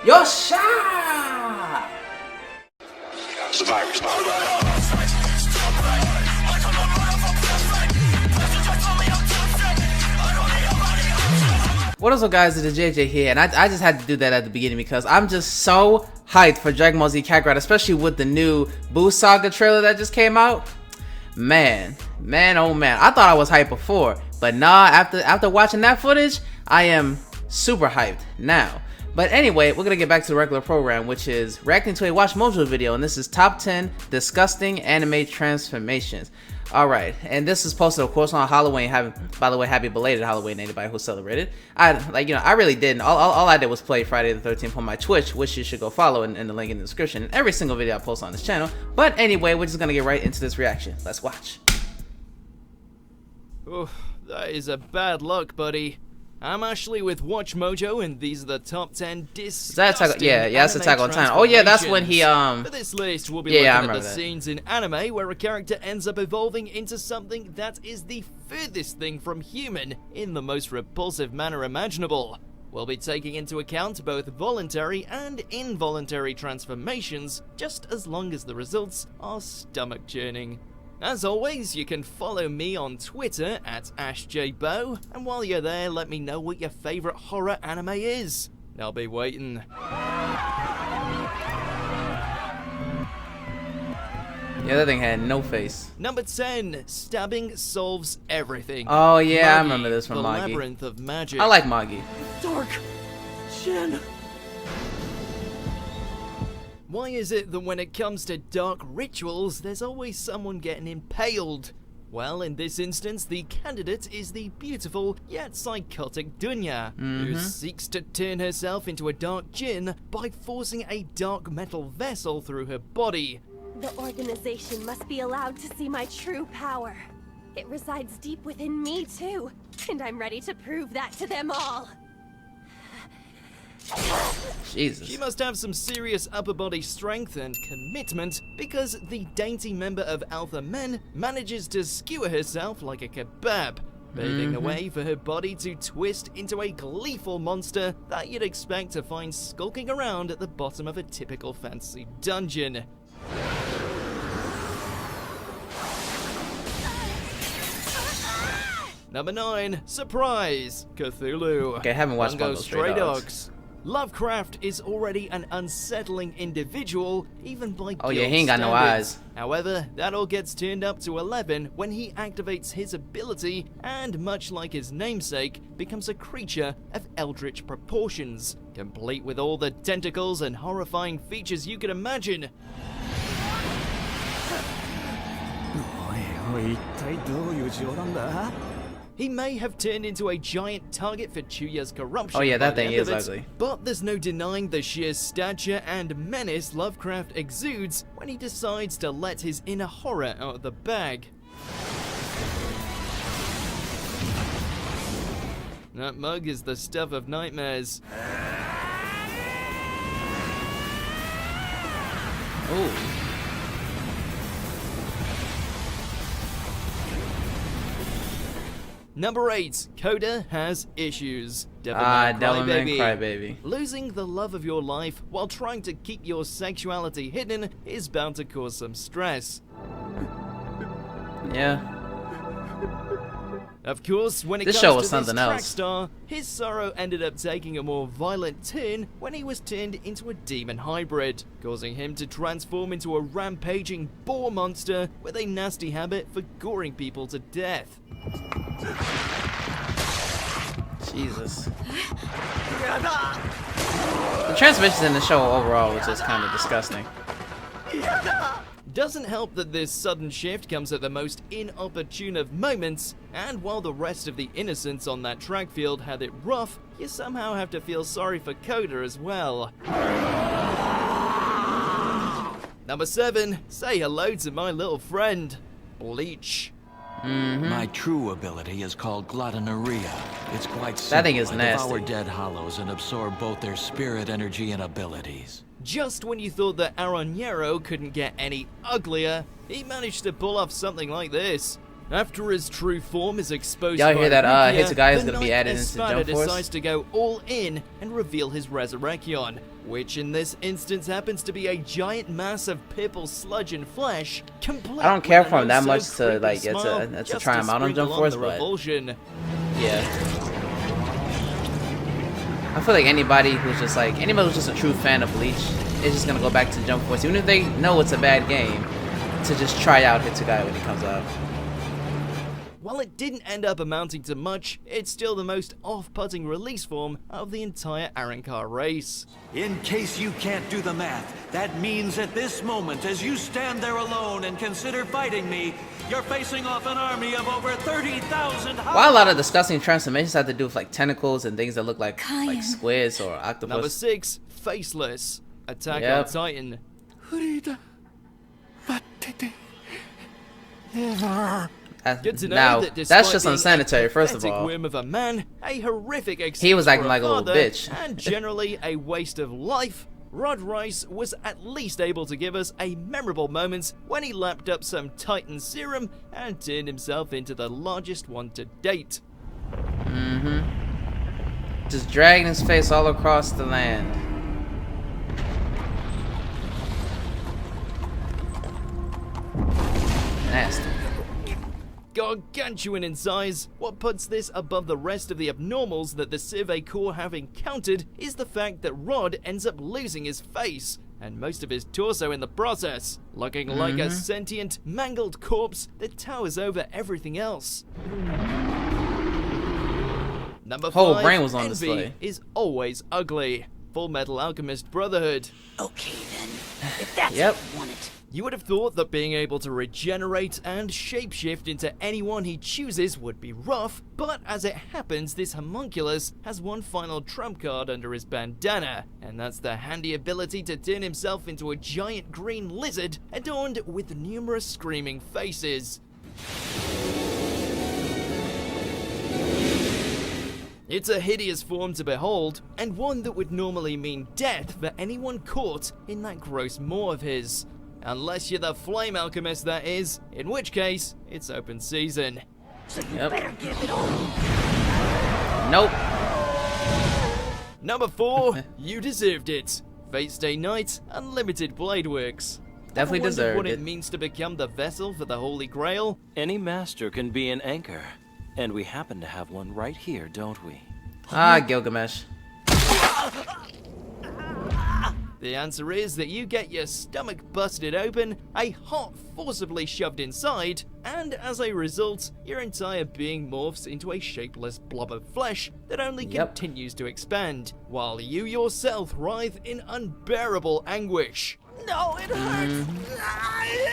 Yosha! What is up, guys? It's JJ here, and I just had to do that at the beginning because I'm just so hyped for Dragon Ball Z Kakarot, especially with the new Buu Saga trailer that just came out. Man, oh man, I thought I was hyped before, but nah, after watching that footage, I am super hyped now. But anyway, we're gonna get back to the regular program, which is reacting to a WatchMojo video, and this is top 10 disgusting anime transformations. Alright, and this is posted, of course, on Halloween. By the way, happy belated Halloween, anybody who celebrated. I really didn't. All I did was play Friday the 13th on my Twitch, which you should go follow in the link in the description. And every single video I post on this channel. But anyway, we're just gonna get right into this reaction. Let's watch. Oh, that is a bad luck, buddy. I'm Ashley with WatchMojo, and these are the top 10 disgusting that's Attack on Titan. Oh yeah, that's when he For this list, we'll be looking at the scenes in anime where a character ends up evolving into something that is the furthest thing from human in the most repulsive manner imaginable. We'll be taking into account both voluntary and involuntary transformations, just as long as the results are stomach-churning. As always, you can follow me on Twitter at AshJBo, and while you're there, let me know what your favourite horror anime is. I'll be waiting. Yeah, that thing had no face. Number 10, stabbing solves everything. Oh yeah, Magi, I remember this from the Magi. Labyrinth of Magic. I like Magi. Dark Jin. Why is it that when it comes to dark rituals, there's always someone getting impaled? Well, in this instance, the candidate is the beautiful yet psychotic Dunya, who seeks to turn herself into a dark Jin by forcing a dark metal vessel through her body. The organization must be allowed to see my true power. It resides deep within me, too, and I'm ready to prove that to them all. Jesus. She must have some serious upper body strength and commitment, because the dainty member of Alpha Men manages to skewer herself like a kebab, paving the way for her body to twist into a gleeful monster that you'd expect to find skulking around at the bottom of a typical fantasy dungeon. Number 9, surprise, Cthulhu. Okay, I haven't watched Bungo Bungo Stray Dogs. Lovecraft is already an unsettling individual, even by Oh yeah, guild he ain't got no standards. eyes. However, that all gets turned up to 11 when he activates his ability and, much like his namesake, becomes a creature of eldritch proportions, complete with all the tentacles and horrifying features you could imagine. He may have turned into a giant target for Chuya's corruption. Oh yeah, that by the thing end is of it, ugly. But there's no denying the sheer stature and menace Lovecraft exudes when he decides to let his inner horror out of the bag. That mug is the stuff of nightmares. Ooh. Number 8, Coda has issues. Devilman Crybaby. Losing the love of your life while trying to keep your sexuality hidden is bound to cause some stress. Yeah. Of course, when it This comes show to was this something track else. star, his sorrow ended up taking a more violent turn when he was turned into a demon hybrid, causing him to transform into a rampaging boar monster with a nasty habit for goring people to death. Jesus. The transmissions in the show overall was just kind of disgusting. Doesn't help that this sudden shift comes at the most inopportune of moments, and while the rest of the innocents on that track field had it rough, you somehow have to feel sorry for Coda as well. Number 7, say hello to my little friend, Bleach. My true ability is called gluttonaria. It's quite simple. That thing is I nasty. devour dead hollows and absorb both their spirit energy and abilities. Just when you thought that Aronero couldn't get any uglier, he managed to pull off something like this. After his true form is exposed, y'all hear that? Rukia, Hitsugai is the gonna be Knight added into Espada Jump Force. decides to go all in and reveal his Resurrection, which in this instance happens to be a giant mass of purple sludge and flesh. Complete I don't care with for him an that oh much so to like creepy smile, to just try him out on sprinkle Jump Force, the but revulsion. yeah. I feel like anybody who's just a true fan of Bleach is just gonna go back to Jump Force, even if they know it's a bad game, to just try out Hitsugai when he comes out. While it didn't end up amounting to much, it's still the most off-putting release form of the entire Arrancar race. In case you can't do the math, that means at this moment, as you stand there alone and consider fighting me, you're facing off an army of over 30,000. While a lot of disgusting transformations have to do with like tentacles and things that look like squids or octopus. Number 6, Faceless. Attack on Titan. Good to know now, that that's just unsanitary, first of all. Whim of a man, a horrific excuse He was acting for like a little father, bitch. and generally a waste of life. Rod Rice was at least able to give us a memorable moment when he lapped up some Titan serum and turned himself into the largest one to date. Just dragging his face all across the land. Nasty. Gargantuan in size, what puts this above the rest of the abnormals that the Survey Corps have encountered is the fact that Rod ends up losing his face, and most of his torso in the process, looking like a sentient, mangled corpse that towers over everything else. Number 5, Whole brain was on Envy display. is always ugly. Full Metal Alchemist Brotherhood. Okay then, if that's Yep. what you want it. You would have thought that being able to regenerate and shapeshift into anyone he chooses would be rough, but as it happens, this homunculus has one final trump card under his bandana, and that's the handy ability to turn himself into a giant green lizard adorned with numerous screaming faces. It's a hideous form to behold, and one that would normally mean death for anyone caught in that gross maw of his. Unless you're the Flame Alchemist, that is, in which case, it's open season. So you better give it all. Nope. Number 4, you deserved it. Fate Stay Night, Unlimited Blade Works. Definitely Ever wondered deserved what it. it means to become the vessel for the Holy Grail? Any master can be an anchor, and we happen to have one right here, don't we? Ah, Gilgamesh. The answer is that you get your stomach busted open, a heart forcibly shoved inside, and as a result, your entire being morphs into a shapeless blob of flesh that only continues to expand, while you yourself writhe in unbearable anguish. No, it hurts.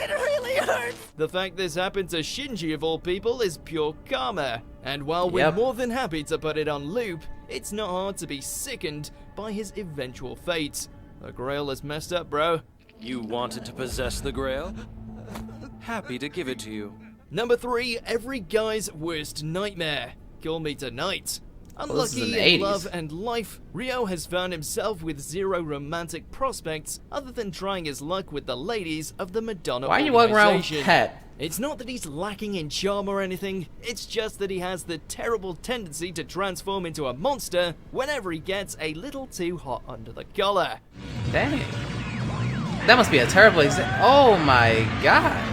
It really hurts. The fact this happened to Shinji of all people is pure karma, and while we're more than happy to put it on loop, it's not hard to be sickened by his eventual fate. The Grail is messed up, bro. You wanted to possess the Grail? Happy to give it to you. Number 3, every guy's worst nightmare. Call Me Tonight. this is in Unlucky the in 80s. love and life, Ryo has found himself with zero romantic prospects other than trying his luck with the ladies of the Madonna Why are you walking around with organization. Pet? It's not that he's lacking in charm or anything, it's just that he has the terrible tendency to transform into a monster whenever he gets a little too hot under the collar. Dang. That must be a terrible Oh my god.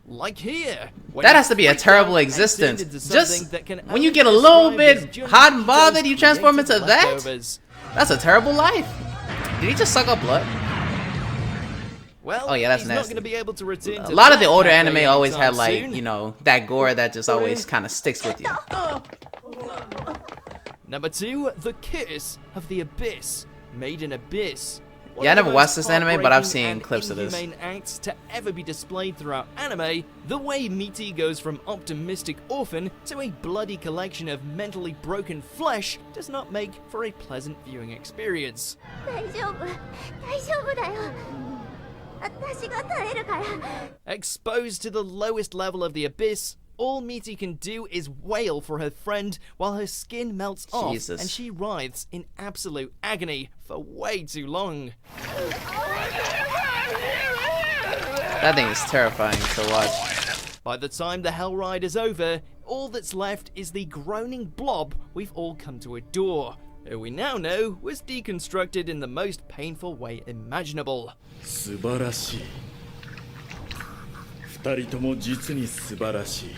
Like here. when That he has to be a freaked terrible out and existence. turned into something Just that can when you only get a little describe bit his journey hot and to bothered, those you transform creative into that? leftovers. That's a terrible life. Did he just suck up blood? Well, Oh yeah, that's he's not nasty. going to be able to return A to lot of that the older cafe anime always anytime had like, soon. you know, that gore that just always kind of sticks with you. Number 2, The Kiss of the Abyss, Made in Abyss. One Yeah, I of the never watched most this anime, but I've heartbreaking seen and clips of this. inhumane acts to ever be displayed throughout anime, the way Miti goes from optimistic orphan to a bloody collection of mentally broken flesh does not make for a pleasant viewing experience. 大丈夫だよ。私が耐えるから。 Exposed to the lowest level of the abyss, all Miti can do is wail for her friend while her skin melts off Jesus. and she writhes in absolute agony for way too long. That thing is terrifying to watch. By the time the hell ride is over, all that's left is the groaning blob we've all come to adore, who we now know was deconstructed in the most painful way imaginable. 素晴らしい。二人とも実に素晴らしい。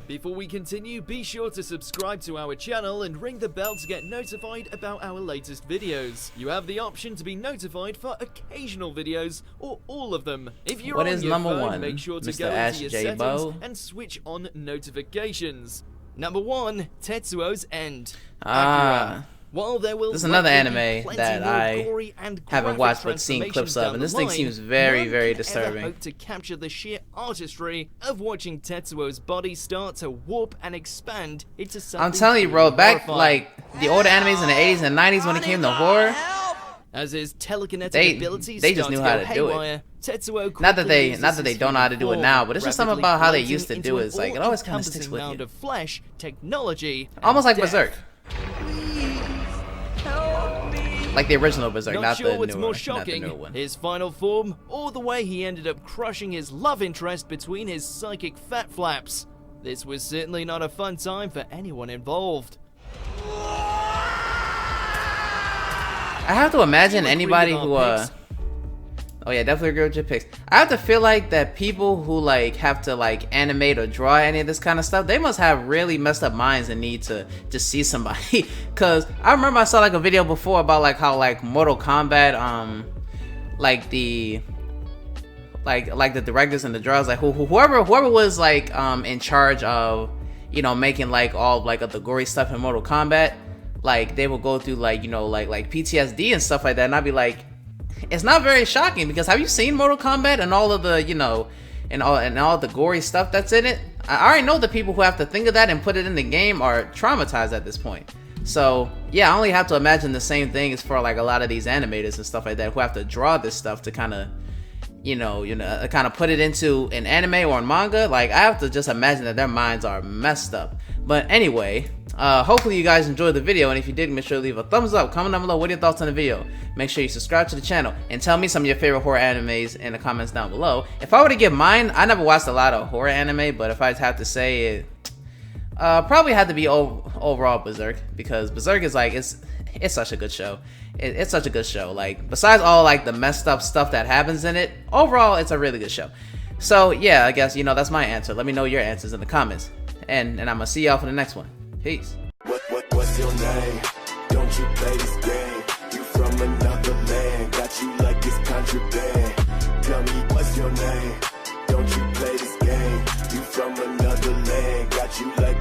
Before we continue, be sure to subscribe to our channel and ring the bell to get notified about our latest videos. You have the option to be notified for occasional videos or all of them. If you're What on is your number phone, one, make sure to Mr. go Ash into your J. settings Bo? and switch on notifications. Number 1, Tetsuo's End. Ah. Akira. While there will This is another likely be anime plenty that more I gory and haven't graphic watched but seen clips of, and this thing seems very, very disturbing. Hope to capture the sheer artistry of watching Tetsuo's body start to warp and expand into something. I'm telling you, bro, back horrifying. like the older animes in the 80s and 90s when it came to horror, As his telekinetic abilities they just start knew to how go to do it. haywire, Tetsuo Not that they quickly don't know how to do it now, but it's just something about how they used to into do it. an It's like it always kind of sticks all-encompassing with mound you. of flesh, technology, and Almost like death. Berserk. Like the original Berserk, Not not sure the what's newer, more not the shocking, newer one. his final form, or the way he ended up crushing his love interest between his psychic fat flaps. This was certainly not a fun time for anyone involved. I have to imagine You agree anybody with who our picks? oh yeah, definitely agree with your picks. I have to feel like that people who like have to like animate or draw any of this kind of stuff, they must have really messed up minds and need to just see somebody. Cause I remember I saw like a video before about like how like Mortal Kombat, like the directors and the drawers, like whoever was like in charge of, you know, making like all like of the gory stuff in Mortal Kombat, like they will go through like, you know, like PTSD and stuff like that, and I'd be like, it's not very shocking because have you seen Mortal Kombat and all of the, you know, and all the gory stuff that's in it? I already know the people who have to think of that and put it in the game are traumatized at this point. So yeah, I only have to imagine the same thing as for like a lot of these animators and stuff like that who have to draw this stuff to kind of, you know, kind of put it into an anime or a manga. Like I have to just imagine that their minds are messed up. But anyway, hopefully you guys enjoyed the video, and if you did, make sure to leave a thumbs up, comment down below what are your thoughts on the video. Make sure you subscribe to the channel and tell me some of your favorite horror animes in the comments down below. If I were to give mine, I never watched a lot of horror anime, but if I have to say it, probably had to be overall Berserk, because Berserk is like, it's such a good show. It's such a good show. Like besides all like the messed up stuff that happens in it, overall it's a really good show. So yeah, I guess, you know, that's my answer. Let me know your answers in the comments, and I'm gonna see y'all for the next one. Peace. What's your name? Don't you play this game? You from another land, got you like it's contraband. Tell me what's your name? Don't you play this game? You from another land, got you like